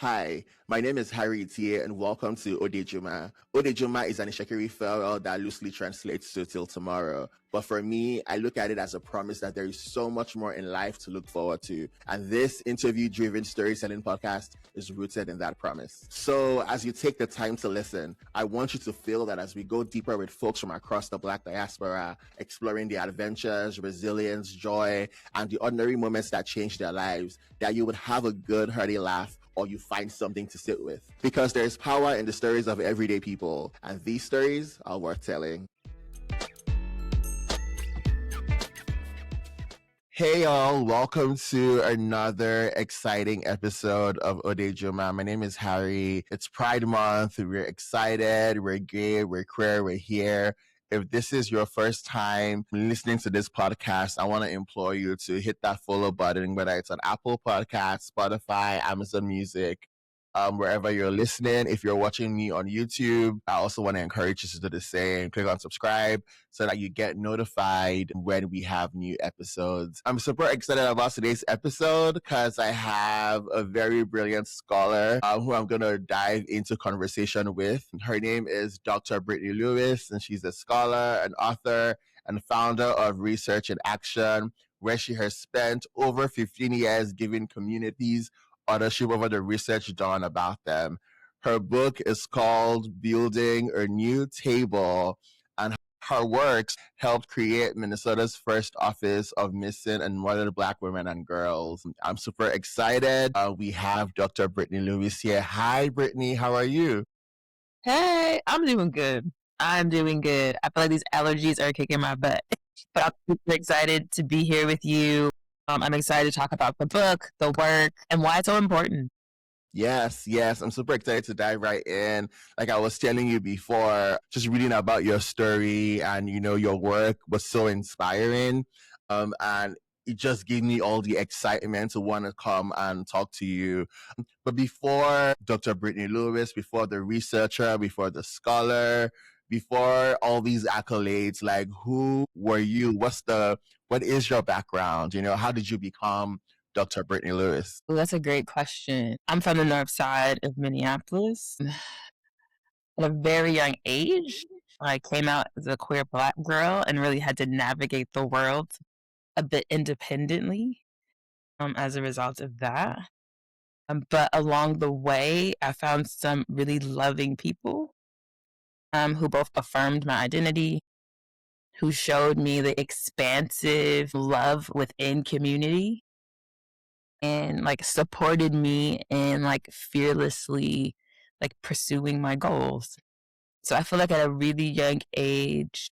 Hi, my name is Harry Tie, and welcome to Odejuma. Odejuma is an Ishekiri farewell that loosely translates to till tomorrow. But for me, I look at it as a promise that there is so much more in life to look forward to. And this interview-driven storytelling podcast is rooted in that promise. So as you take the time to listen, I want you to feel that as we go deeper with folks from across the Black diaspora, exploring the adventures, resilience, joy, and the ordinary moments that change their lives, that you would have a good, hearty laugh or you find something to sit with. Because there's power in the stories of everyday people, and these stories are worth telling. Hey y'all, welcome to another exciting episode of Odejuma. My name is Harry. It's Pride Month. We're excited, we're gay, we're queer, we're here. If this is your first time listening to this podcast, I want to implore you to hit that follow button, whether it's on Apple Podcasts, Spotify, Amazon Music, wherever you're listening. If you're watching me on YouTube, I also want to encourage you to do the same. Click on subscribe so that you get notified when we have new episodes. I'm super excited about today's episode because I have a very brilliant scholar who I'm going to dive into conversation with. Her name is Dr. Brittany Lewis, and she's a scholar, an author, and founder of Research in Action, where she has spent over 15 years giving communities ownership over the research done about them. Her book is called Building a New Table, and her works helped create Minnesota's first office of missing and murdered Black women and girls. I'm super excited. We have Dr. Brittany Lewis here. Hi, Brittany. How are you? Hey, I'm doing good. I'm doing good. I feel like these allergies are kicking my butt, but I'm super excited to be here with you. I'm excited to talk about the book, the work, and why it's so important. Yes. I'm super excited to dive right in. Like I was telling you before, just reading about your story and, your work was so inspiring. And it just gave me all the excitement to want to come and talk to you. But before Dr. Brittany Lewis, before the researcher, before the scholar, before all these accolades, like who were you? What is your background? How did you become Dr. Brittany Lewis? Well, that's a great question. I'm from the north side of Minneapolis. At a very young age, I came out as a queer Black girl and really had to navigate the world a bit independently as a result of that. But along the way, I found some really loving people who both affirmed my identity, who showed me the expansive love within community, and supported me in fearlessly pursuing my goals. So I feel like at a really young age,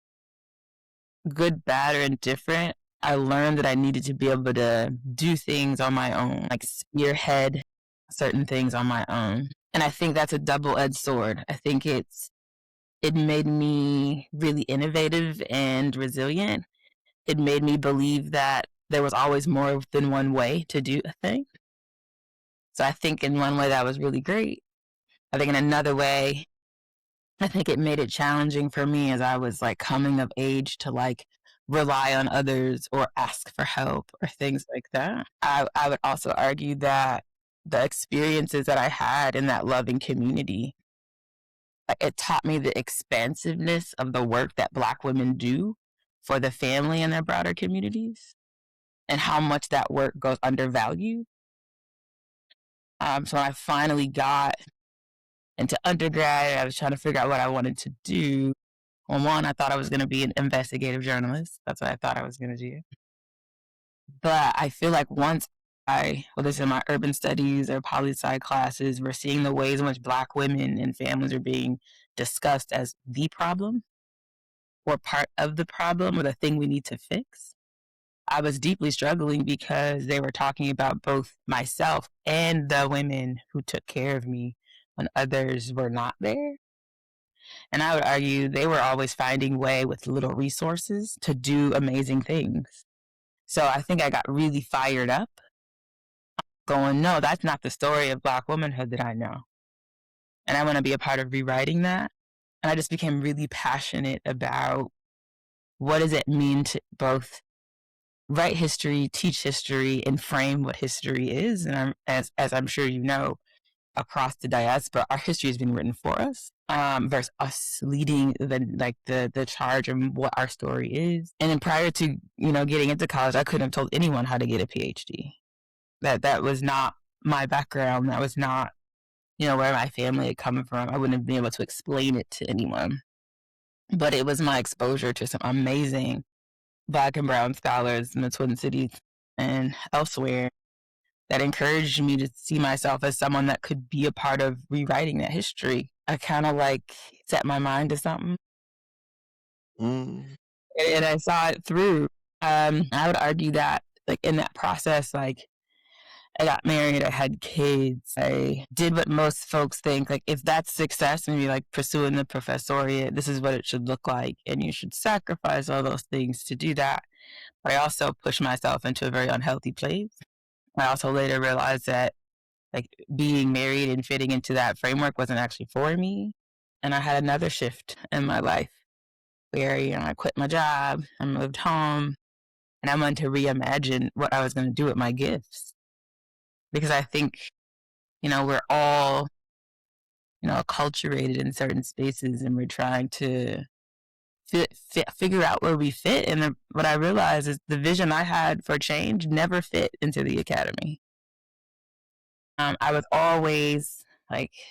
good, bad, or indifferent, I learned that I needed to be able to do things on my own, spearhead certain things on my own. And I think that's a double-edged sword. I think it made me really innovative and resilient. It made me believe that there was always more than one way to do a thing. So I think in one way that was really great. I think in another way, I think it made it challenging for me as I was coming of age to rely on others or ask for help or things like that. I would also argue that the experiences that I had in that loving community, it taught me the expansiveness of the work that Black women do for the family and their broader communities and how much that work goes undervalued. So when I finally got into undergrad, I was trying to figure out what I wanted to do. Well, one, I thought I was going to be an investigative journalist. That's what I thought I was going to do. But I feel like once whether it's in my urban studies or poli-sci classes, we're seeing the ways in which Black women and families are being discussed as the problem or part of the problem or the thing we need to fix. I was deeply struggling because they were talking about both myself and the women who took care of me when others were not there. And I would argue they were always finding way with little resources to do amazing things. So I think I got really fired up going, no, that's not the story of Black womanhood that I know. And I want to be a part of rewriting that. And I just became really passionate about what does it mean to both write history, teach history, and frame what history is. And as I'm sure you know, across the diaspora, our history has been written for us, versus us leading the charge of what our story is. And then prior to, getting into college, I couldn't have told anyone how to get a PhD. That was not my background. That was not, where my family had come from. I wouldn't have been able to explain it to anyone. But it was my exposure to some amazing Black and brown scholars in the Twin Cities and elsewhere that encouraged me to see myself as someone that could be a part of rewriting that history. I kind of set my mind to something, Mm. and I saw it through. I would argue that in that process, I got married, I had kids, I did what most folks think, if that's success, maybe pursuing the professoriate, this is what it should look like, and you should sacrifice all those things to do that. But I also pushed myself into a very unhealthy place. I also later realized that being married and fitting into that framework wasn't actually for me. And I had another shift in my life where, I quit my job, I moved home, and I wanted to reimagine what I was going to do with my gifts. Because I think, we're all, acculturated in certain spaces, and we're trying to figure out where we fit. And what I realized is the vision I had for change never fit into the academy. I was always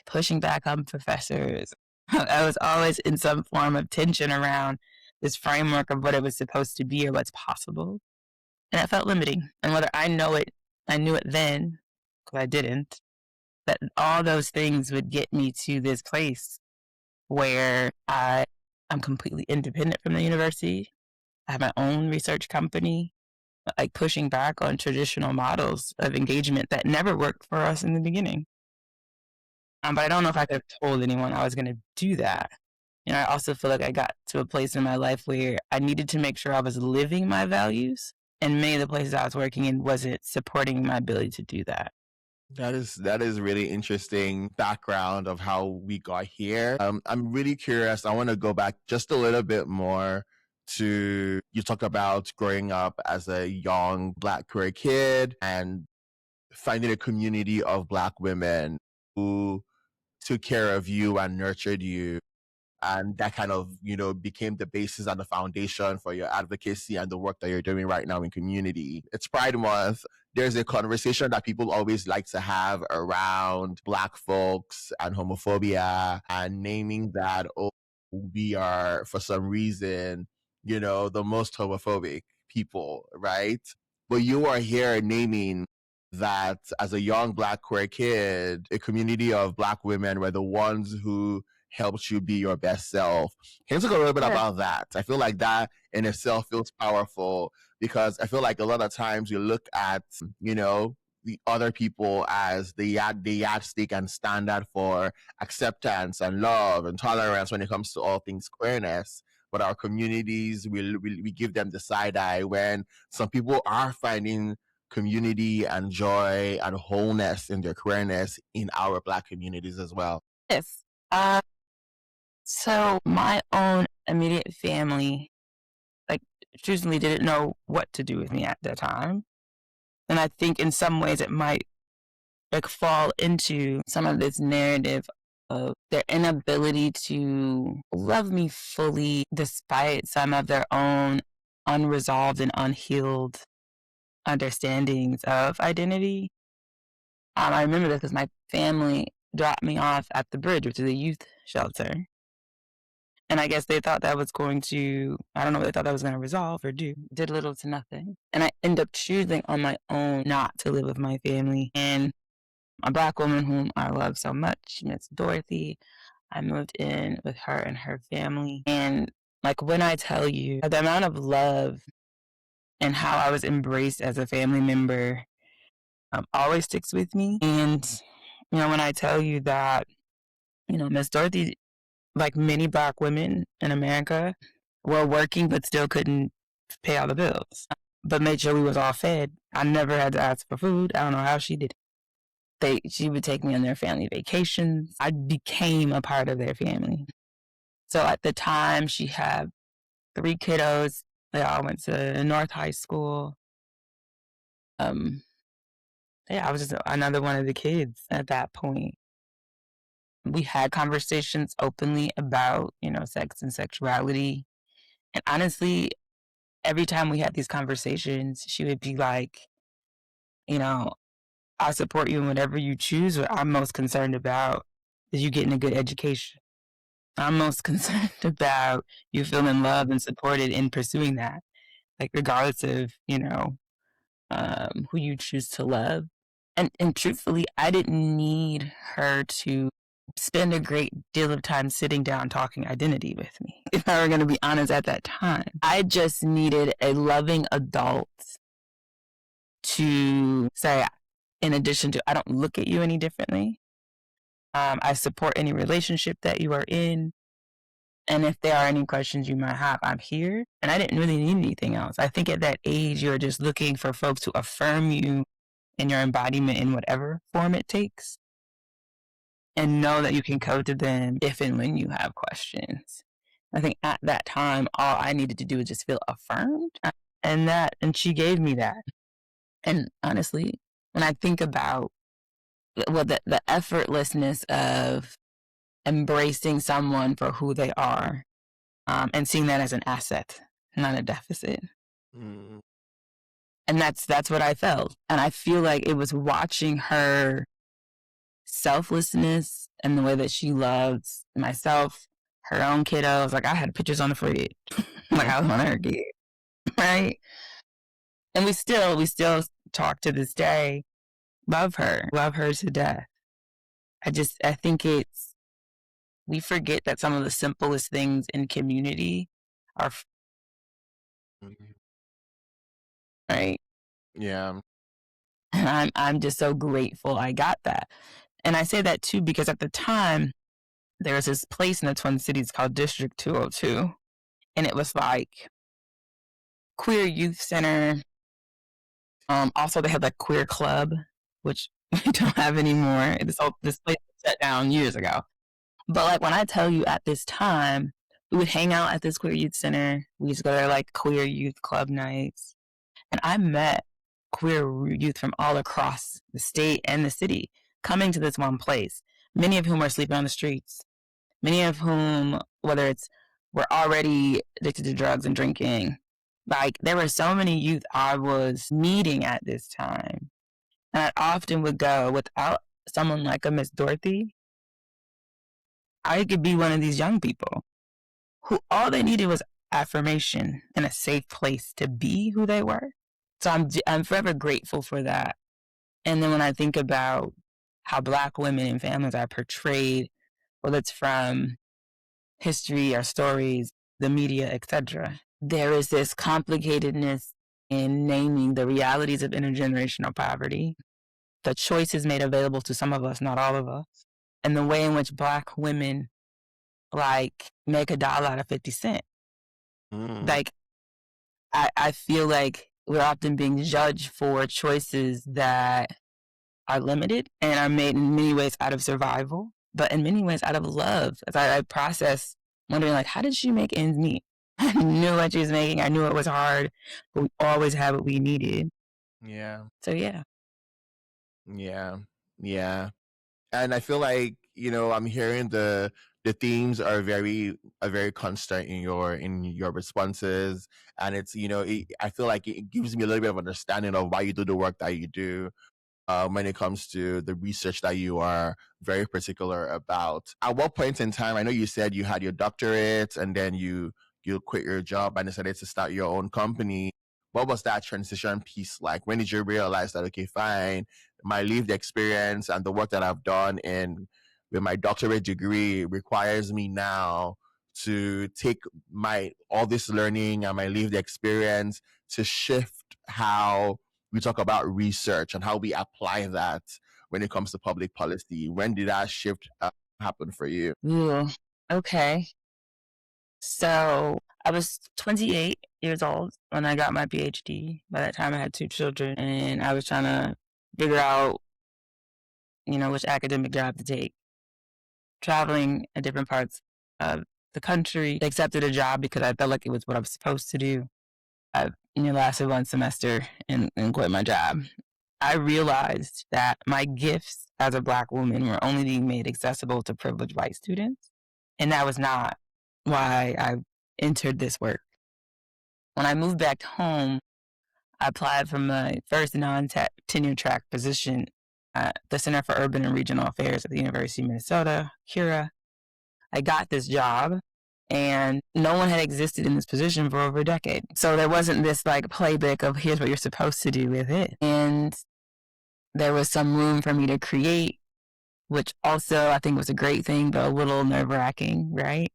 pushing back on professors. I was always in some form of tension around this framework of what it was supposed to be or what's possible. And it felt limiting. And whether I knew it then, because I didn't, that all those things would get me to this place where I'm completely independent from the university. I have my own research company, pushing back on traditional models of engagement that never worked for us in the beginning. But I don't know if I could have told anyone I was going to do that. I also feel like I got to a place in my life where I needed to make sure I was living my values. And many of the places I was working in wasn't supporting my ability to do that. That is really interesting background of how we got here. I'm really curious. I want to go back just a little bit more to you talk about growing up as a young Black queer kid and finding a community of Black women who took care of you and nurtured you. And that kind of, became the basis and the foundation for your advocacy and the work that you're doing right now in community. It's Pride Month. There's a conversation that people always like to have around Black folks and homophobia and naming that, we are, for some reason, the most homophobic people, right? But you are here naming that as a young Black queer kid, a community of Black women were the ones who helps you be your best self. Can you talk a little bit about that? I feel like that in itself feels powerful because I feel like a lot of times you look at, the other people as the yardstick and standard for acceptance and love and tolerance when it comes to all things queerness. But our communities, we give them the side eye when some people are finding community and joy and wholeness in their queerness in our Black communities as well. Yes. So my own immediate family, truthfully didn't know what to do with me at that time. And I think in some ways it might fall into some of this narrative of their inability to love me fully despite some of their own unresolved and unhealed understandings of identity. I remember this because my family dropped me off at the bridge, which is a youth shelter. And I guess they thought that was going to, I don't know what they thought that was going to resolve or do. Did little to nothing. And I ended up choosing on my own not to live with my family. And a Black woman whom I love so much, Miss Dorothy, I moved in with her and her family. And when I tell you the amount of love and how I was embraced as a family member always sticks with me. And, when I tell you that, Miss Dorothy, like many Black women in America, were working but still couldn't pay all the bills, but made sure we was all fed. I never had to ask for food. I don't know how she did it. She would take me on their family vacations. I became a part of their family. So at the time, she had 3 kiddos. They all went to North High School. I was just another one of the kids at that point. We had conversations openly about, sex and sexuality. And honestly, every time we had these conversations, she would be like, you know, I support you in whatever you choose. What I'm most concerned about is you getting a good education. I'm most concerned about you feeling loved and supported in pursuing that, like regardless of, who you choose to love. And truthfully, I didn't need her to spend a great deal of time sitting down talking identity with me. If I were going to be honest at that time, I just needed a loving adult to say, in addition to, I don't look at you any differently. I support any relationship that you are in. And if there are any questions you might have, I'm here. And I didn't really need anything else. I think at that age, you're just looking for folks to affirm you in your embodiment in whatever form it takes. And know that you can go to them if and when you have questions. I think at that time, all I needed to do was just feel affirmed. And she gave me that. And honestly, when I think about the effortlessness of embracing someone for who they are, and seeing that as an asset, not a deficit. Mm. And that's what I felt. And I feel like it was watching her selflessness and the way that she loved myself, her own kiddos. Like I had pictures on the fridge, like I was on her kid, right? And we still talk to this day. Love her to death. I think we forget that some of the simplest things in community are right. Yeah. And I'm just so grateful I got that. And I say that too because at the time there was this place in the Twin Cities called District 202, and it was like queer youth center. Also they had like queer club, which we don't have anymore. This place was shut down years ago. But like when I tell you at this time, we would hang out at this queer youth center. We used to go to like queer youth club nights. And I met queer youth from all across the state and the city coming to this one place, many of whom are sleeping on the streets, many of whom, whether it's were already addicted to drugs and drinking. Like there were so many youth I was meeting at this time. And I often would go without someone like a Miss Dorothy. I could be one of these young people who all they needed was affirmation and a safe place to be who they were. So I'm forever grateful for that. And then when I think about how Black women and families are portrayed, whether it's from history or stories, the media, etc., there is this complicatedness in naming the realities of intergenerational poverty, the choices made available to some of us, not all of us, and the way in which Black women like make $1 out of 50 cents. Like I feel like we're often being judged for choices that are limited and are made in many ways out of survival, but in many ways out of love. As I process wondering like, how did she make ends meet? I knew what she was making. I knew it was hard, but we always had what we needed. Yeah. So yeah. Yeah. Yeah. And I feel like, I'm hearing the themes are very constant in your responses. And it's, I feel like it gives me a little bit of understanding of why you do the work that you do. When it comes to the research that you are very particular about. At what point in time, I know you said you had your doctorate and then you quit your job and decided to start your own company. What was that transition piece like? When did you realize that, okay, fine, my lived experience and the work that I've done with my doctorate degree requires me now to take all this learning and my lived experience to shift how we talk about research and how we apply that when it comes to public policy. When did that shift happen for you? Ooh, okay. So I was 28 years old when I got my PhD. By that time, I had 2 children, and I was trying to figure out, which academic job to take. Traveling at different parts of the country, accepted a job because I felt like it was what I was supposed to do. I lasted 1 semester and quit my job. I realized that my gifts as a Black woman were only being made accessible to privileged white students. And that was not why I entered this work. When I moved back home, I applied for my first non-tenure track position at the Center for Urban and Regional Affairs at the University of Minnesota, CURA. I got this job, and no one had existed in this position for over a decade. So there wasn't this like playbook of here's what you're supposed to do with it. And there was some room for me to create, which also I think was a great thing, but a little nerve-wracking, right?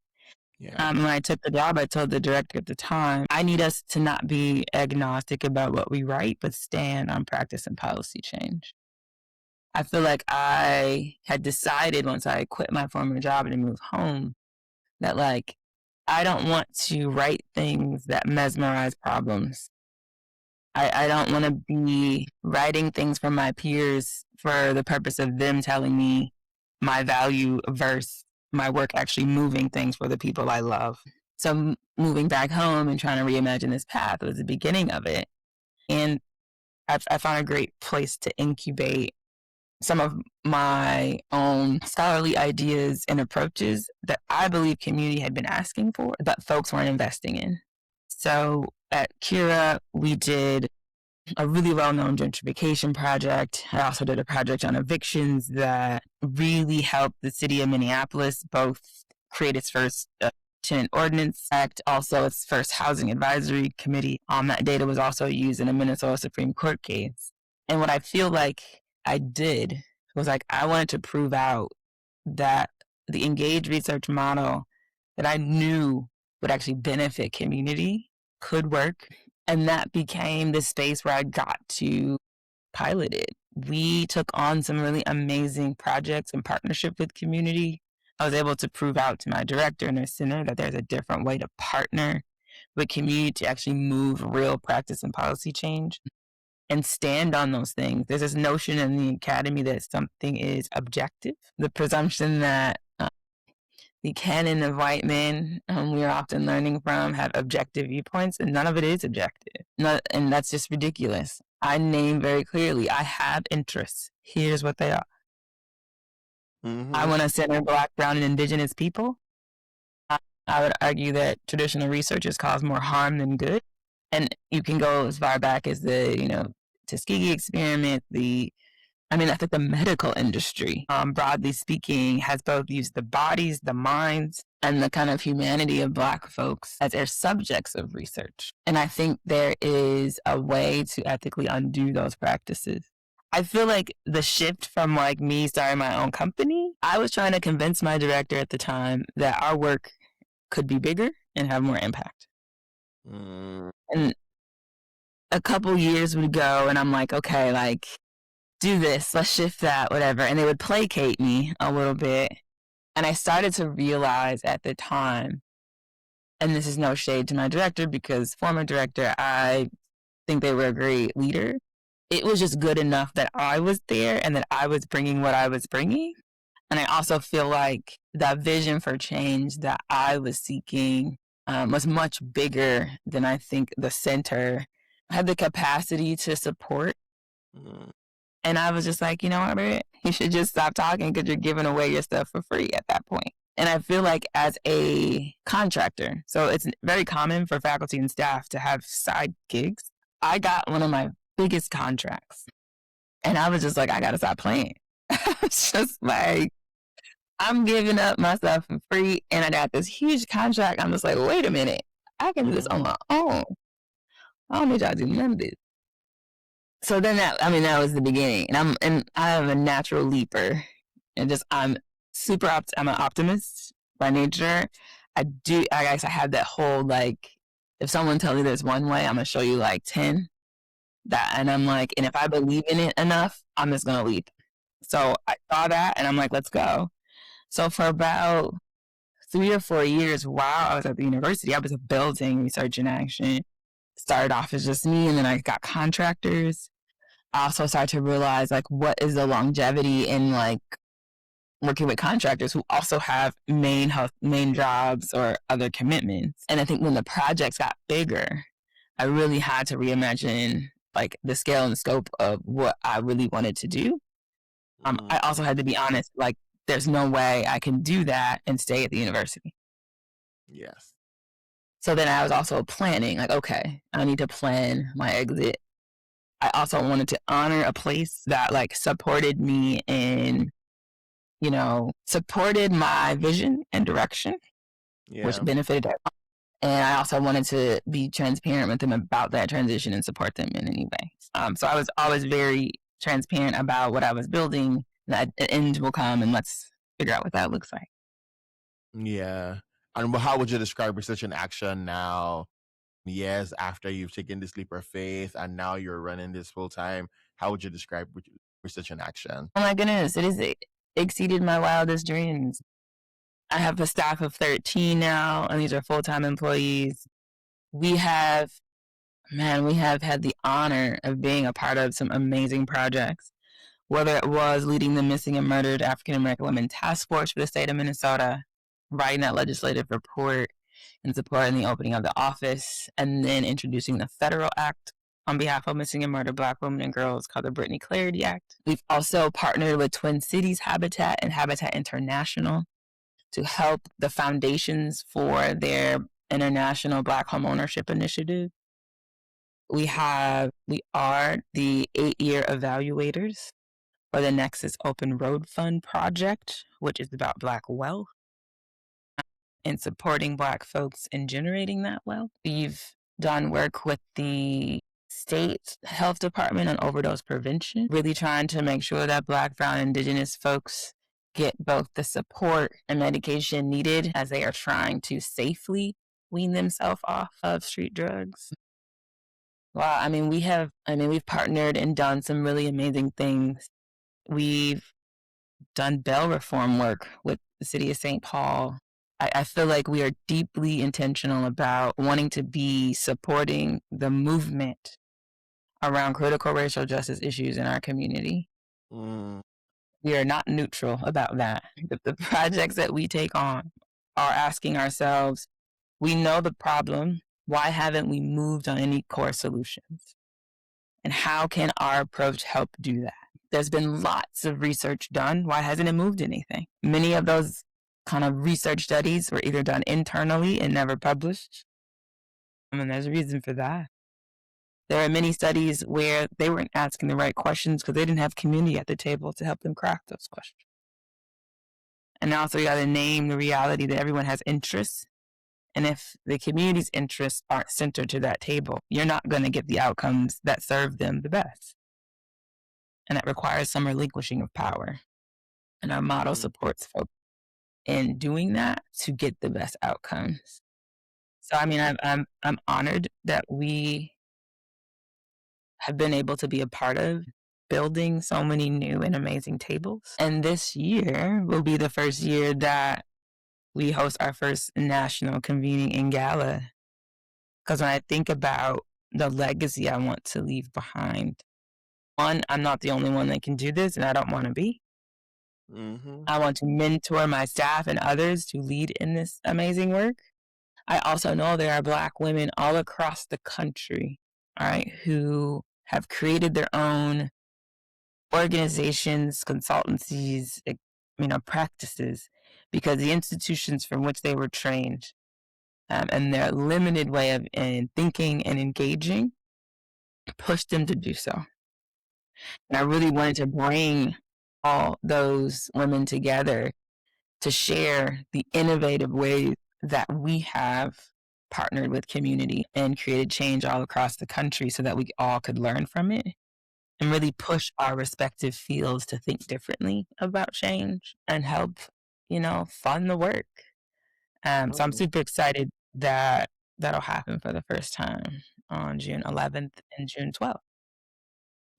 Yeah. When I took the job, I told the director at the time, I need us to not be agnostic about what we write, but stand on practice and policy change. I feel like I had decided once I quit my former job and moved home that like, I don't want to write things that mesmerize problems. I don't want to be writing things for my peers for the purpose of them telling me my value versus my work actually moving things for the people I love. So moving back home and trying to reimagine this path was the beginning of it. And I found a great place to incubate some of my own scholarly ideas and approaches that I believe community had been asking for, but folks weren't investing in. So at Cura, we did a really well-known gentrification project. I also did a project on evictions that really helped the city of Minneapolis both create its first tenant ordinance act, also its first housing advisory committee. That data was also used in a Minnesota Supreme Court case. And what I feel like I did was like, I wanted to prove out that the engaged research model that I knew would actually benefit community could work. And that became the space where I got to pilot it. We took on some really amazing projects in partnership with community. I was able to prove out to my director and their center that there's a different way to partner with community to actually move real practice and policy change and stand on those things. There's this notion in the academy that something is objective. The presumption that the canon of white men we are often learning from have objective viewpoints, and none of it is objective. And that's just ridiculous. I name very clearly, I have interests. Here's what they are. Mm-hmm. I want to center Black, brown, and indigenous people. I would argue that traditional research has caused more harm than good. And you can go as far back as the, Tuskegee experiment, I think the medical industry, broadly speaking, has both used the bodies, the minds, and the kind of humanity of Black folks as their subjects of research. And I think there is a way to ethically undo those practices. I feel like the shift from like me starting my own company, I was trying to convince my director at the time that our work could be bigger and have more impact. And a couple years would go and I'm like, okay, like, do this, let's shift that, whatever. And they would placate me a little bit. And I started to realize at the time, and this is no shade to my director because former director, I think they were a great leader. It was just good enough that I was there and that I was bringing what I was bringing. And I also feel like that vision for change that I was seeking was much bigger than I think the center had the capacity to support. And I was just like, you know what, Britt? You should just stop talking because you're giving away your stuff for free at that point. And I feel like as a contractor, so it's very common for faculty and staff to have side gigs. I got one of my biggest contracts. And I was just like, I got to stop playing. It's just like, I'm giving up my stuff for free. And I got this huge contract. I'm just like, wait a minute. I can do this on my own. I don't need y'all to do none of this. So then that was the beginning. And I am a natural leaper. And I'm an optimist by nature. I guess I have that whole, like, if someone tells me there's one way, I'm going to show you like 10. And I'm like, and if I believe in it enough, I'm just going to leap. So I saw that and I'm like, let's go. So for about 3 or 4 years while I was at the university, I was building research in action. Started off as just me, and then I got contractors. I also started to realize, like, what is the longevity in, like, working with contractors who also have main jobs or other commitments. And I think when the projects got bigger, I really had to reimagine like the scale and scope of what I really wanted to do. I also had to be honest, like there's no way I can do that and stay at the university. Yes. So then I was also planning, like, okay, I need to plan my exit. I also wanted to honor a place that like supported me and, supported my vision and direction, which Yeah. benefited everyone. And I also wanted to be transparent with them about that transition and support them in any way. So I was always very transparent about what I was building. That the end will come, and let's figure out what that looks like. Yeah. And how would you describe research in action now, years after you've taken this leap of faith and now you're running this full time? How would you describe research in action? Oh my goodness, it exceeded my wildest dreams. I have a staff of 13 now, and these are full time employees. We have, we have had the honor of being a part of some amazing projects, whether it was leading the missing and murdered African American women task force for the state of Minnesota, writing that legislative report and supporting the opening of the office, and then introducing the federal act on behalf of missing and murdered Black women and girls called the Brittany Clarity Act. We've also partnered with Twin Cities Habitat and Habitat International to help the foundations for their international Black home ownership initiative. We are the 8-year evaluators for the Nexus Open Road Fund project, which is about Black wealth and supporting Black folks in generating that wealth. We've done work with the state health department on overdose prevention, really trying to make sure that Black, Brown, Indigenous folks get both the support and medication needed as they are trying to safely wean themselves off of street drugs. Wow, we've partnered and done some really amazing things. We've done bail reform work with the city of St. Paul. I feel like we are deeply intentional about wanting to be supporting the movement around critical racial justice issues in our community. We are not neutral about that. The projects that we take on are asking ourselves, we know the problem. Why haven't we moved on any core solutions? And how can our approach help do that? There's been lots of research done. Why hasn't it moved anything? Many of those kind of research studies were either done internally and never published. And there's a reason for that. There are many studies where they weren't asking the right questions because they didn't have community at the table to help them craft those questions. And also you got to name the reality that everyone has interests. And if the community's interests aren't centered to that table, you're not going to get the outcomes that serve them the best. And that requires some relinquishing of power. And our model supports folks in doing that to get the best outcomes. So, I'm honored that we have been able to be a part of building so many new and amazing tables. And this year will be the first year that we host our first national convening and gala. Because when I think about the legacy I want to leave behind, one, I'm not the only one that can do this, and I don't want to be. I want to mentor my staff and others to lead in this amazing work. I also know there are Black women all across the country, all right, who have created their own organizations, consultancies, practices, because the institutions from which they were trained and their limited way of thinking and engaging pushed them to do so. And I really wanted to bring all those women together to share the innovative ways that we have partnered with community and created change all across the country so that we all could learn from it and really push our respective fields to think differently about change and help, fund the work. So I'm super excited that that'll happen for the first time on June 11th and June 12th.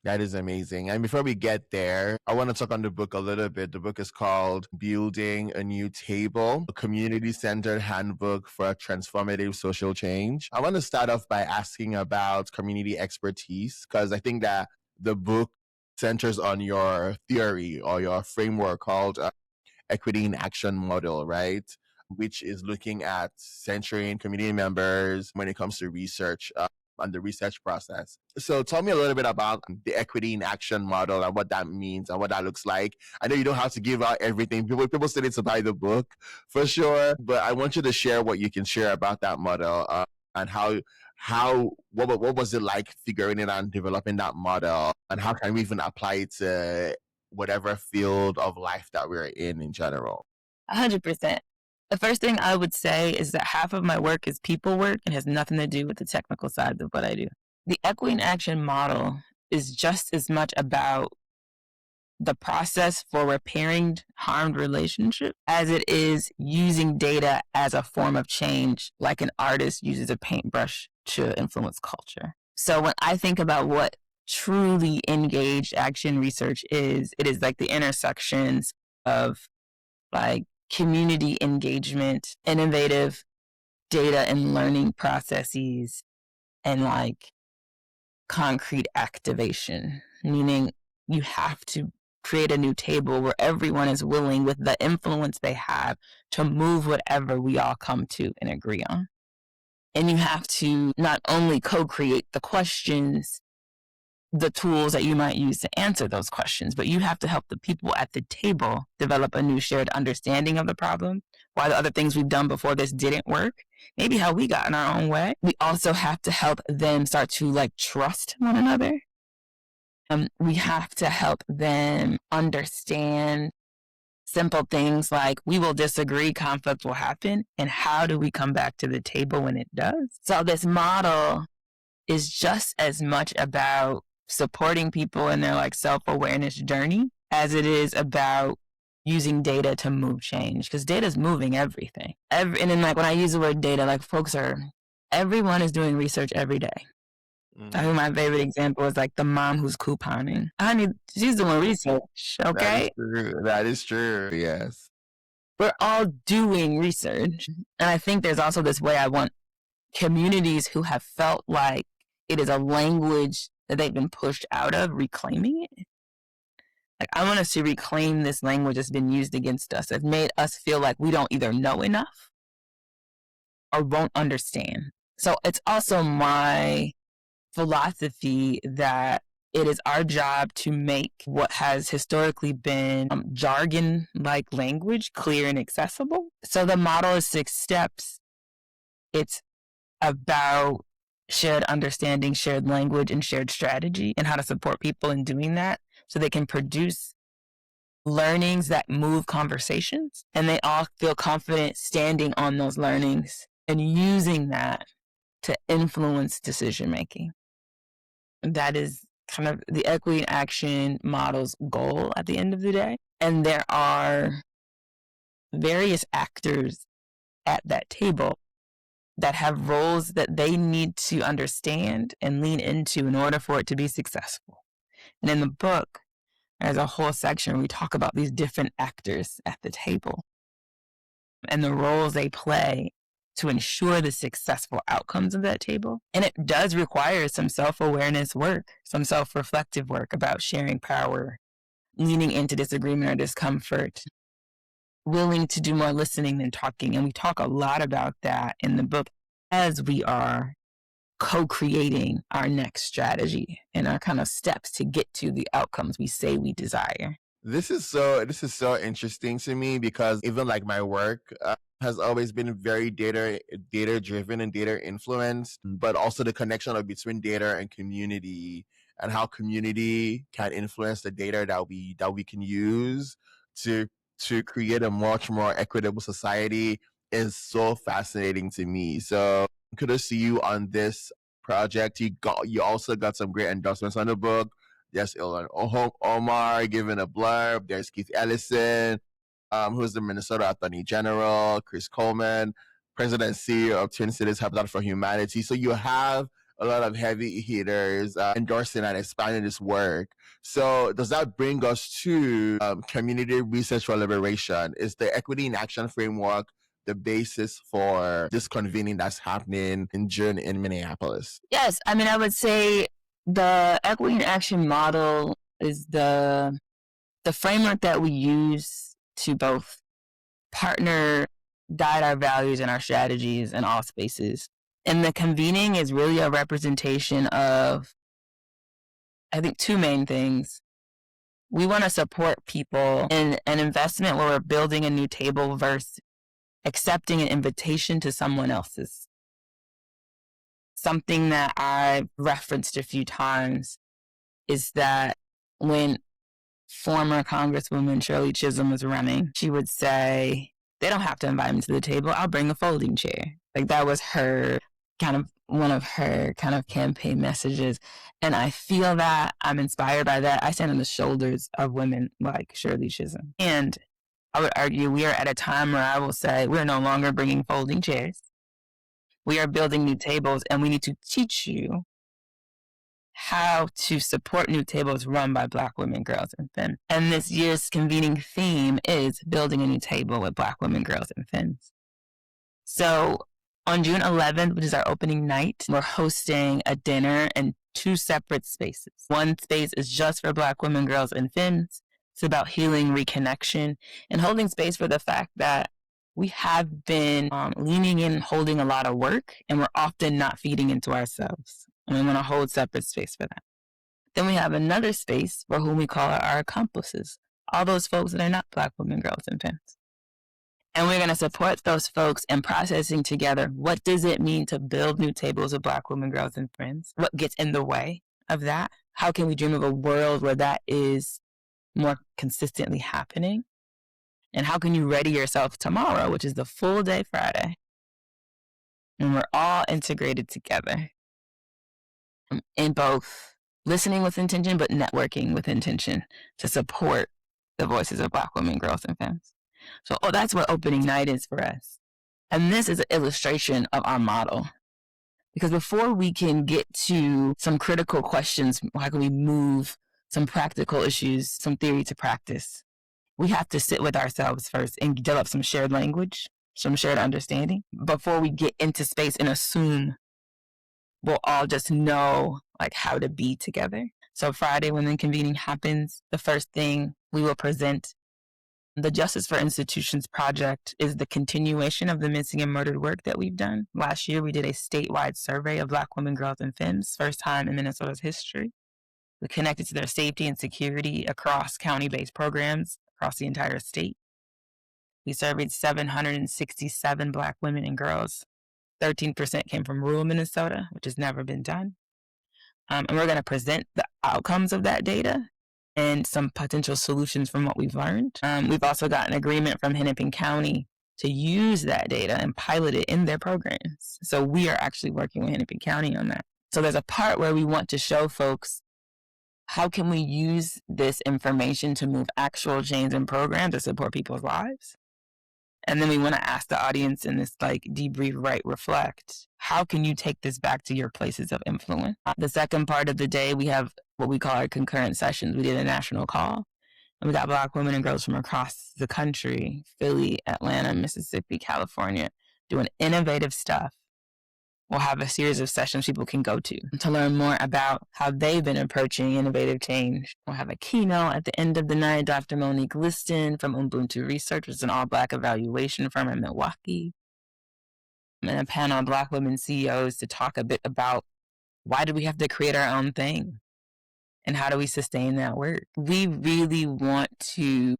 That is amazing. And before we get there, I want to talk on the book a little bit. The book is called Building a New Table, a community-centered handbook for transformative social change. I want to start off by asking about community expertise, because I think that the book centers on your theory or your framework called Equity in Action Model, right? Which is looking at centering community members when it comes to research. on the research process. So tell me a little bit about the equity in action model and what that means and what that looks like. I know you don't have to give out everything. People still need to buy the book for sure, but I want you to share what you can share about that model and what was it like figuring it out and developing that model, and how can we even apply it to whatever field of life that we're in general. 100%. The first thing I would say is that half of my work is people work and has nothing to do with the technical side of what I do. The equity in action model is just as much about the process for repairing harmed relationship as it is using data as a form of change, like an artist uses a paintbrush to influence culture. So when I think about what truly engaged action research is, it is like the intersections of like community engagement, innovative data and learning processes, and like concrete activation, meaning you have to create a new table where everyone is willing, with the influence they have, to move whatever we all come to and agree on. And you have to not only co-create the questions, the tools that you might use to answer those questions, but you have to help the people at the table develop a new shared understanding of the problem, why the other things we've done before this didn't work, maybe how we got in our own way. We also have to help them start to like trust one another. We have to help them understand simple things like we will disagree, conflict will happen, and how do we come back to the table when it does? So this model is just as much about supporting people in their like self-awareness journey as it is about using data to move change, because data is moving everything. And then like when I use the word data, like everyone is doing research every day. I think my favorite example is like the mom who's couponing. She's doing research, okay? That is true, yes. We're all doing research. And I think there's also this way I want communities who have felt like it is a language that they've been pushed out of, reclaiming it. Like, I want us to reclaim this language that's been used against us, that's made us feel like we don't either know enough or won't understand. So it's also my philosophy that it is our job to make what has historically been jargon-like language clear and accessible. So the model is 6 steps. It's about shared understanding, shared language, and shared strategy, and how to support people in doing that so they can produce learnings that move conversations, and they all feel confident standing on those learnings and using that to influence decision making. That is kind of the equity in action model's goal at the end of the day. And there are various actors at that table that have roles that they need to understand and lean into in order for it to be successful. And in the book, there's a whole section where we talk about these different actors at the table and the roles they play to ensure the successful outcomes of that table. And it does require some self-awareness work, some self-reflective work about sharing power, leaning into disagreement or discomfort, willing to do more listening than talking. And we talk a lot about that in the book as we are co-creating our next strategy and our kind of steps to get to the outcomes we say we desire. This is so interesting to me, because even like my work has always been very data driven and data influenced, but also the connection between data and community, and how community can influence the data that we can use to create a much more equitable society is so fascinating to me. So kudos to you on this project. You also got some great endorsements on the book. There's Ilhan Omar giving a blurb. There's Keith Ellison, who's the Minnesota Attorney General, Chris Coleman, President and CEO of Twin Cities Habitat for Humanity. So you have a lot of heavy hitters endorsing and expanding this work. So does that bring us to community research for liberation? Is the equity in action framework the basis for this convening that's happening in June in Minneapolis? Yes. I mean, I would say the equity in action model is the framework that we use to both partner, guide our values and our strategies in all spaces. And the convening is really a representation of, I think, two main things. We want to support people in an investment where we're building a new table versus accepting an invitation to someone else's. Something that I've referenced a few times is that when former Congresswoman Shirley Chisholm was running, she would say, they don't have to invite me to the table. I'll bring a folding chair. Like that was her kind of one of her kind of campaign messages. And I feel that I'm inspired by that. I stand on the shoulders of women like Shirley Chisholm. And I would argue we are at a time where I will say we're no longer bringing folding chairs. We are building new tables, and we need to teach you how to support new tables run by Black women, girls, and femmes. And this year's convening theme is building a new table with Black women, girls, and femmes. So on June 11th, which is our opening night, we're hosting a dinner in two separate spaces. One space is just for Black women, girls, and femmes. It's about healing, reconnection, and holding space for the fact that we have been leaning in, holding a lot of work, and we're often not feeding into ourselves. And we want to hold separate space for that. Then we have another space for whom we call our accomplices, all those folks that are not Black women, girls, and femmes. And we're going to support those folks in processing together. What does it mean to build new tables of Black women, girls, and femmes? What gets in the way of that? How can we dream of a world where that is more consistently happening? And how can you ready yourself tomorrow, which is the full day Friday? And we're all integrated together in both listening with intention, but networking with intention to support the voices of Black women, girls, and femmes. So that's what opening night is for us. And this is an illustration of our model. Because before we can get to some critical questions, how can we move some practical issues, some theory to practice, we have to sit with ourselves first and develop some shared language, some shared understanding before we get into space and assume we'll all just know like how to be together. So Friday, when the convening happens, the first thing we will present, the Justice for Institutions project, is the continuation of the missing and murdered work that we've done. Last year, we did a statewide survey of Black women, girls, and femmes, first time in Minnesota's history. We connected to their safety and security across county-based programs across the entire state. We surveyed 767 Black women and girls. 13% came from rural Minnesota, which has never been done. And we're going to present the outcomes of that data and some potential solutions from what we've learned. We've also got an agreement from Hennepin County to use that data and pilot it in their programs. So we are actually working with Hennepin County on that. So there's a part where we want to show folks how can we use this information to move actual change in programs to support people's lives? And then we want to ask the audience in this like debrief, write, reflect. How can you take this back to your places of influence? The second part of the day, we have what we call our concurrent sessions. We did a national call. And we got Black women and girls from across the country, Philly, Atlanta, Mississippi, California, doing innovative stuff. We'll have a series of sessions people can go to learn more about how they've been approaching innovative change. We'll have a keynote at the end of the night, Dr. Monique Liston from Ubuntu Research, which is an all-Black evaluation firm in Milwaukee. And a panel of Black women CEOs to talk a bit about why do we have to create our own thing? And how do we sustain that work? We really want to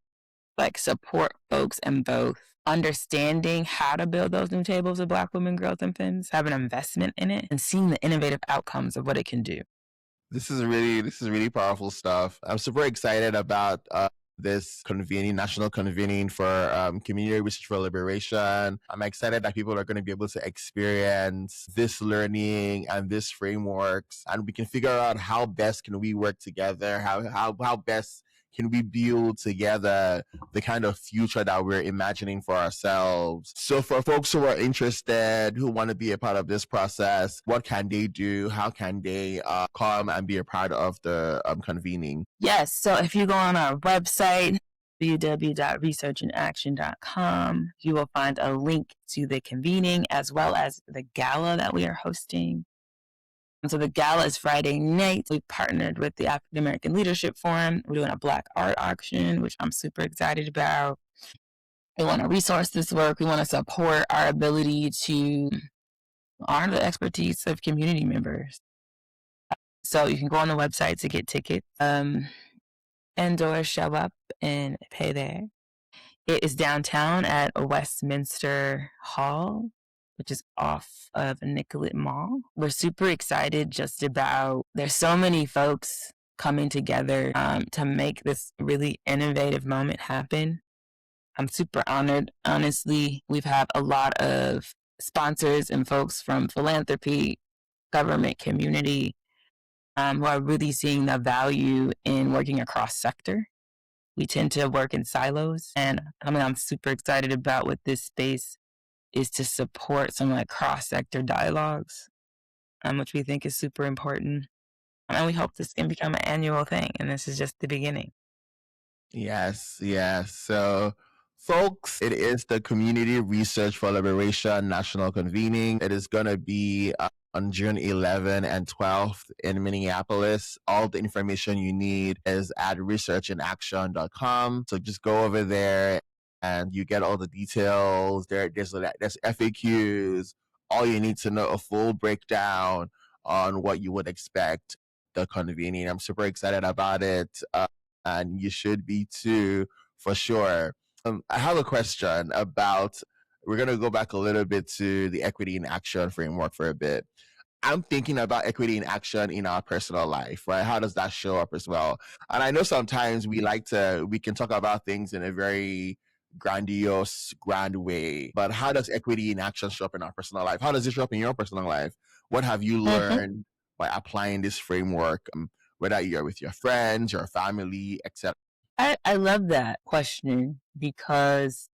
support folks in both understanding how to build those new tables of Black women, girls, and femmes, have an investment in it, and seeing the innovative outcomes of what it can do. This is really powerful stuff. I'm super excited about this national convening for community research for liberation. I'm excited that people are going to be able to experience this learning and this frameworks, and we can figure out how best can we work together, how best can we build together the kind of future that we're imagining for ourselves. So for folks who are interested, who want to be a part of this process, what can they do? How can they come and be a part of the convening? Yes, so if you go on our website, www.researchandaction.com, you will find a link to the convening as well as the gala that we are hosting. And so the gala is Friday night. We partnered with the African American Leadership Forum. We're doing a Black art auction, which I'm super excited about. We want to resource this work. We want to support our ability to are the expertise of community members. So you can go on the website to get tickets and or show up and pay there. It is downtown at Westminster Hall, which is off of Nicollet Mall. We're super excited just about, there's so many folks coming together to make this really innovative moment happen. I'm super honored. Honestly, we've had a lot of sponsors and folks from philanthropy, government, community, who are really seeing the value in working across sector. We tend to work in silos, and I'm super excited about what this space is to support some like cross-sector dialogues, which we think is super important. And we hope this can become an annual thing, and this is just the beginning. Yes, yes. So, folks, it is the Community Research for Liberation National Convening. It is going to be on June 11th and 12th in Minneapolis. All the information you need is at researchinaction.com. So just go over there and you get all the details. There's FAQs. All you need to know, a full breakdown on what you would expect the convening. I'm super excited about it. And you should be too, for sure. I have a question about, we're going to go back a little bit to the equity in action framework for a bit. I'm thinking about equity in action in our personal life, right? How does that show up as well? And I know sometimes we can talk about things in a very grandiose, grand way, but how does equity in action show up in our personal life? How does it show up in your personal life? What have you learned by applying this framework? Whether you're with your friends, your family, etc. I love that question because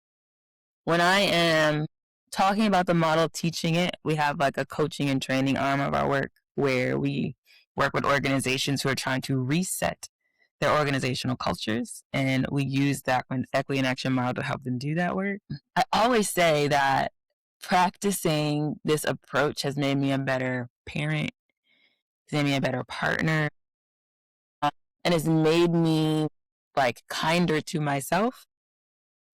when I am talking about the model, teaching it, we have like a coaching and training arm of our work where we work with organizations who are trying to reset their organizational cultures. And we use that equity in action model to help them do that work. I always say that practicing this approach has made me a better parent, has made me a better partner, and has made me like kinder to myself.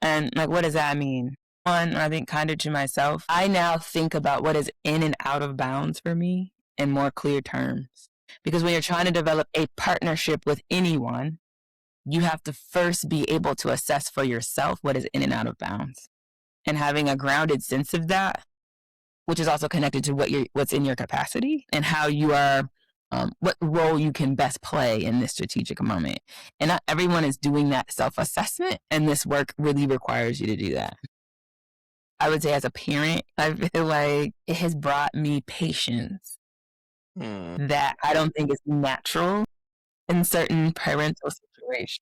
And like, what does that mean? One, I think kinder to myself. I now think about what is in and out of bounds for me in more clear terms. Because when you're trying to develop a partnership with anyone, you have to first be able to assess for yourself what is in and out of bounds. And having a grounded sense of that, which is also connected to what's in your capacity and how you are, what role you can best play in this strategic moment. And not everyone is doing that self-assessment, and this work really requires you to do that. I would say as a parent, I feel like it has brought me patience that I don't think is natural in certain parental situations.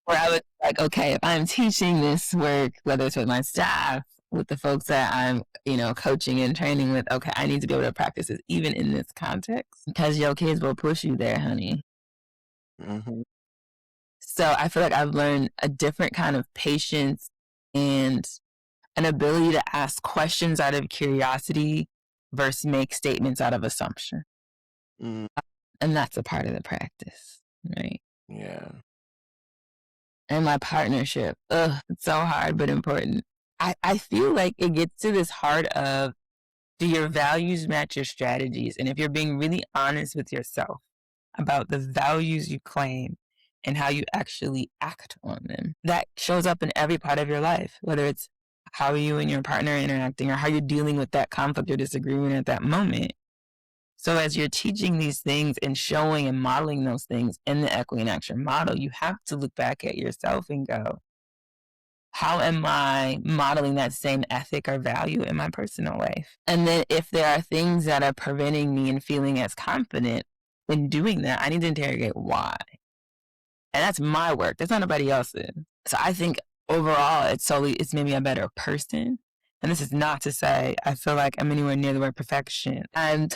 Where I was like, okay, if I'm teaching this work, whether it's with my staff, with the folks that I'm, coaching and training with, okay, I need to be able to practice this even in this context because your kids will push you there, honey. Mm-hmm. So I feel like I've learned a different kind of patience and an ability to ask questions out of curiosity versus make statements out of assumption. And that's a part of the practice, right? Yeah. And my partnership, it's so hard but important. I feel like it gets to this heart of, do your values match your strategies? And if you're being really honest with yourself about the values you claim and how you actually act on them, that shows up in every part of your life, whether it's how you and your partner are interacting or how you're dealing with that conflict or disagreement at that moment. So as you're teaching these things and showing and modeling those things in the equity in action model, you have to look back at yourself and go, how am I modeling that same ethic or value in my personal life? And then if there are things that are preventing me in feeling as confident in doing that, I need to interrogate why. And that's my work. That's not nobody else's. So I think overall, it's made me a better person. And this is not to say I feel like I'm anywhere near the word perfection. I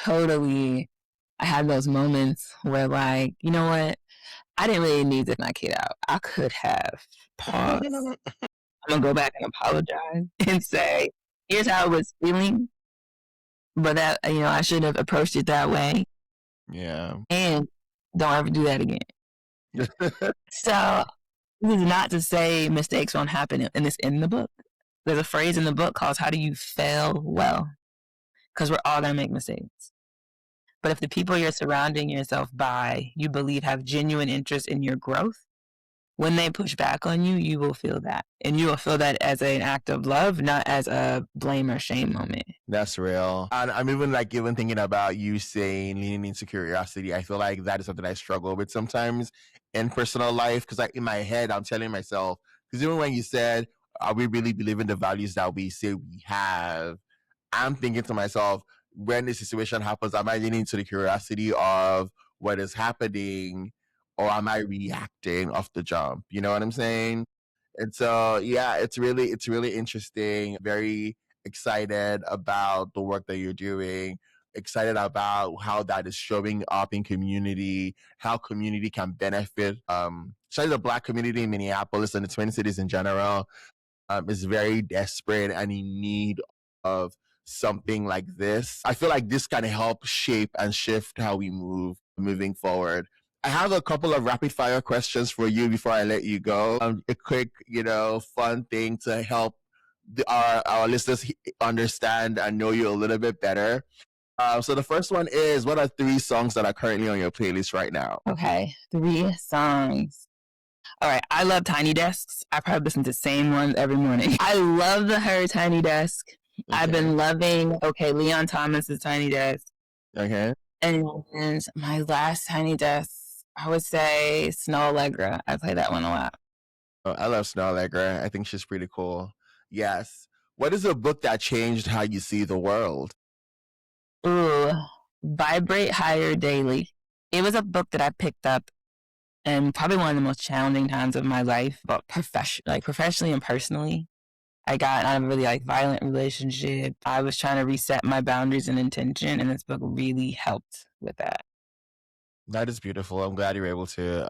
had those moments where like, you know what? I didn't really need to knock it out. I could have paused. I'm going to go back and apologize and say, here's how I was feeling. But that, I should have approached it that way. Yeah. And don't ever do that again. So this is not to say mistakes won't happen, and it's in the book. There's a phrase in the book called, how do you fail well? because we're all going to make mistakes. But if the people you're surrounding yourself by, you believe have genuine interest in your growth, when they push back on you, you will feel that. And you will feel that as an act of love, not as a blame or shame moment. That's real. And I'm even thinking about you saying leaning into curiosity. I feel like that is something I struggle with sometimes in personal life because in my head, I'm telling myself, because even when you said, are we really believing the values that we say we have? I'm thinking to myself, when the situation happens, am I leaning into the curiosity of what is happening or am I reacting off the jump? You know what I'm saying? And so, yeah, it's really interesting. Very excited about the work that you're doing. Excited about how that is showing up in community, how community can benefit. Especially the Black community in Minneapolis and the Twin Cities in general is very desperate and in need of something like this. I feel like this can help shape and shift how we moving forward. I have a couple of rapid fire questions for you before I let you go. A quick, fun thing to help our listeners understand and know you a little bit better. So the first one is, what are 3 songs that are currently on your playlist right now? Okay, 3 songs. All right, I love Tiny Desks. I probably listen to the same ones every morning. I love her Tiny Desk. Okay. I've been loving, Leon Thomas's Tiny Desk. Okay. And my last Tiny Desk, I would say Snow Allegra. I play that one a lot. Oh, I love Snow Allegra. I think she's pretty cool. Yes. What is a book that changed how you see the world? Ooh, Vibrate Higher Daily. It was a book that I picked up and probably one of the most challenging times of my life, but professionally and personally. I got out of a really violent relationship. I was trying to reset my boundaries and intention, and this book really helped with that. That is beautiful. I'm glad you were able to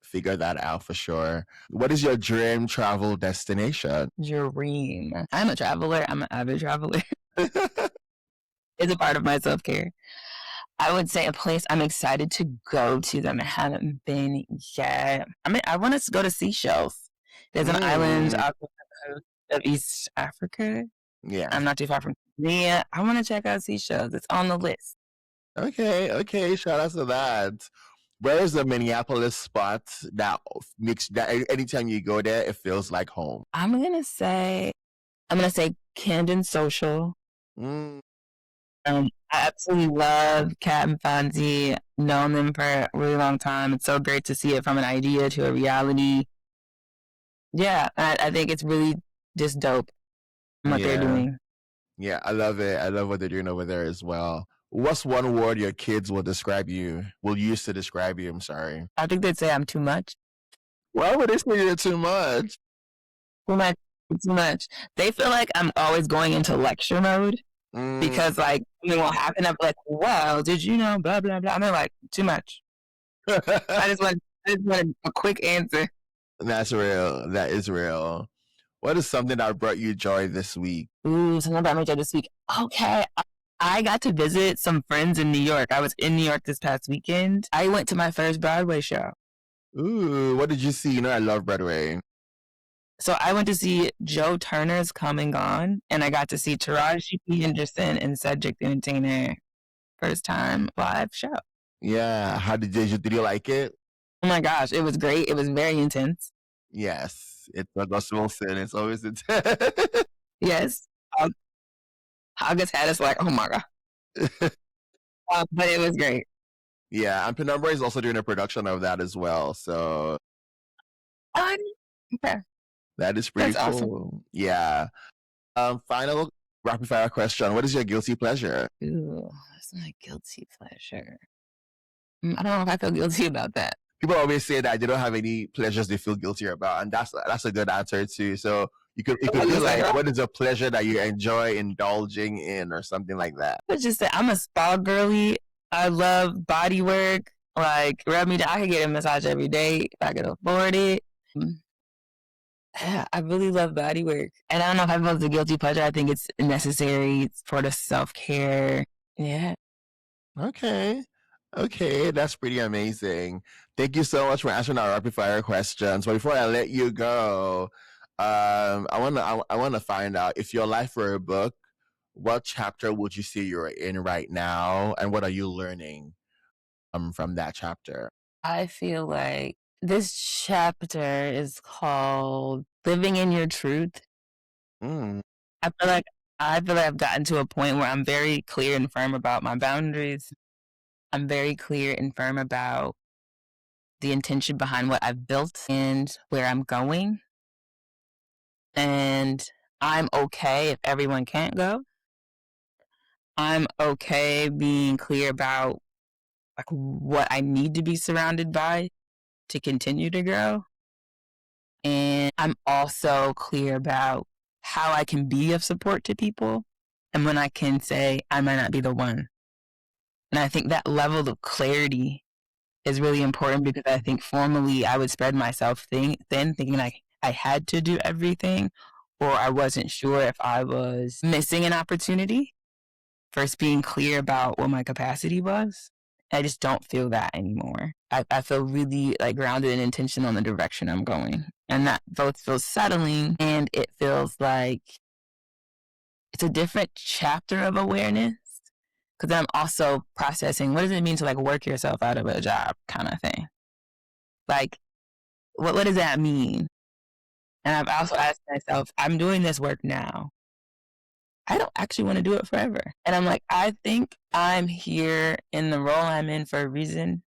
figure that out for sure. What is your dream travel destination? Dream. I'm a traveler. I'm an avid traveler. It's a part of my self-care. I would say a place I'm excited to go to that I haven't been yet. I want to go to Seychelles. There's an island off the coast of East Africa. Yeah. I'm not too far from Korea. I want to check out Seychelles. It's on the list. Okay. Shout out to that. Where is the Minneapolis spot that makes that anytime you go there, it feels like home? I'm gonna say Camden Social. I absolutely love Kat and Fonzie. Known them for a really long time. It's so great to see it from an idea to a reality. Yeah, I think it's really just dope what they're doing. Yeah, I love it. I love what they're doing over there as well. What's one word your kids will use to describe you? I'm sorry. I think they'd say I'm too much. Why would they say you're too much? Too much. They feel like I'm always going into lecture mode. Because something will happen. I'm like, wow, did you know? Blah blah blah. I'm like, too much. I just want a quick answer. That's real. That is real. What is something that brought you joy this week? Something brought me joy this week. Okay, I got to visit some friends in New York. I was in New York this past weekend. I went to my first Broadway show. Ooh, what did you see? I love Broadway. So I went to see Joe Turner's Come and Gone, and I got to see Taraji P. Henderson and Cedric the Entertainer first time live show. Yeah. How did you like it? Oh my gosh, it was great. It was very intense. Yes. It's August Wilson. It's always intense. Yes. August had us like, oh my God. But it was great. Yeah, and Penumbra is also doing a production of that as well. So okay. That is pretty That's cool. Awesome. Yeah. Final rapid fire question. What is your guilty pleasure? Ooh, that's my guilty pleasure. I don't know if I feel guilty about that. People always say that they don't have any pleasures they feel guilty about, and that's a good answer too. So it could be like, what is a pleasure that you enjoy indulging in, or something like that? Let's just say I'm a spa girly. I love body work. Like, rub me down. I could get a massage every day if I could afford it. Yeah, I really love body work. And I don't know if I feel it's a guilty pleasure. I think it's necessary for the self-care. Yeah. Okay, that's pretty amazing. Thank you so much for answering our rapid fire questions. But before I let you go, I wanna find out, if your life were a book, what chapter would you say you're in right now, and what are you learning from that chapter? I feel like this chapter is called Living in Your Truth. Mm, I feel like I feel like I've gotten to a point where I'm very clear and firm about my boundaries. I'm very clear and firm about the intention behind what I've built and where I'm going. And I'm okay if everyone can't go. I'm okay being clear about like what I need to be surrounded by to continue to grow. And I'm also clear about how I can be of support to people and when I can say I might not be the one. And I think that level of clarity is really important because I think formally I would spread myself thin, thinking like I had to do everything, or I wasn't sure if I was missing an opportunity. First, being clear about what my capacity was. I just don't feel that anymore. I feel really like grounded and intentional in the direction I'm going. And that both feels settling and it feels like it's a different chapter of awareness. Because I'm also processing what does it mean to like work yourself out of a job kind of thing. Like, what does that mean? And I've also asked myself, I'm doing this work now. I don't actually want to do it forever. And I'm like, I think I'm here in the role I'm in for a reason.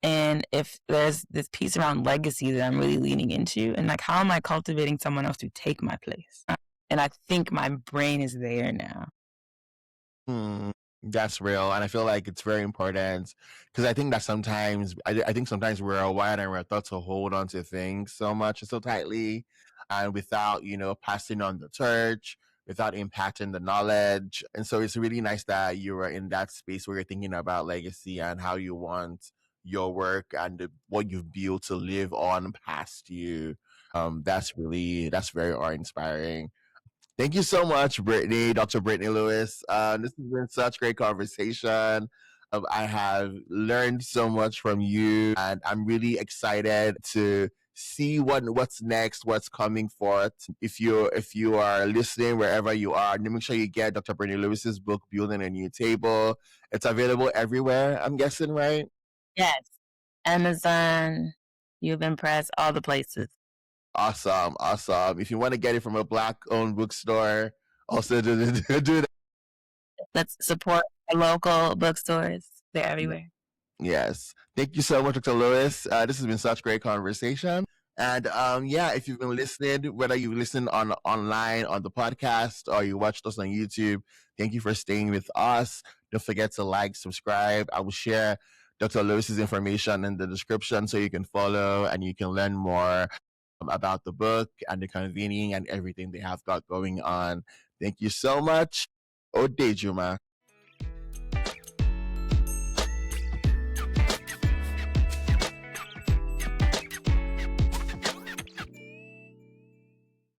And if there's this piece around legacy that I'm really leaning into, and like, how am I cultivating someone else to take my place? And I think my brain is there now. mm, that's real, and I feel like it's very important because I think that sometimes I think sometimes we're wired and we're taught to hold on to things so much and so tightly, and without passing on the torch, without impacting the knowledge. And so it's really nice that you are in that space where you're thinking about legacy and how you want your work and what you've built to live on past you. That's very awe inspiring. Thank you so much, Brittany, Dr. Brittany Lewis. This has been such great conversation. I have learned so much from you, and I'm really excited to see what's next, what's coming forth. If you are listening wherever you are, make sure you get Dr. Brittany Lewis's book, Building a New Table. It's available everywhere. I'm guessing, right? Yes. Amazon, You've Impressed, all the places. Awesome, awesome. If you want to get it from a black-owned bookstore, also do that. Let's support our local bookstores. They're everywhere. Yes. Thank you so much, Dr. Lewis. This has been such great conversation. And yeah, if you've been listening, whether you listened on online on the podcast or you watched us on YouTube, thank you for staying with us. Don't forget to like, subscribe. I will share Dr. Lewis's information in the description so you can follow and you can learn more about the book and the convening and everything they have got going on. Thank you so much. Odejuma.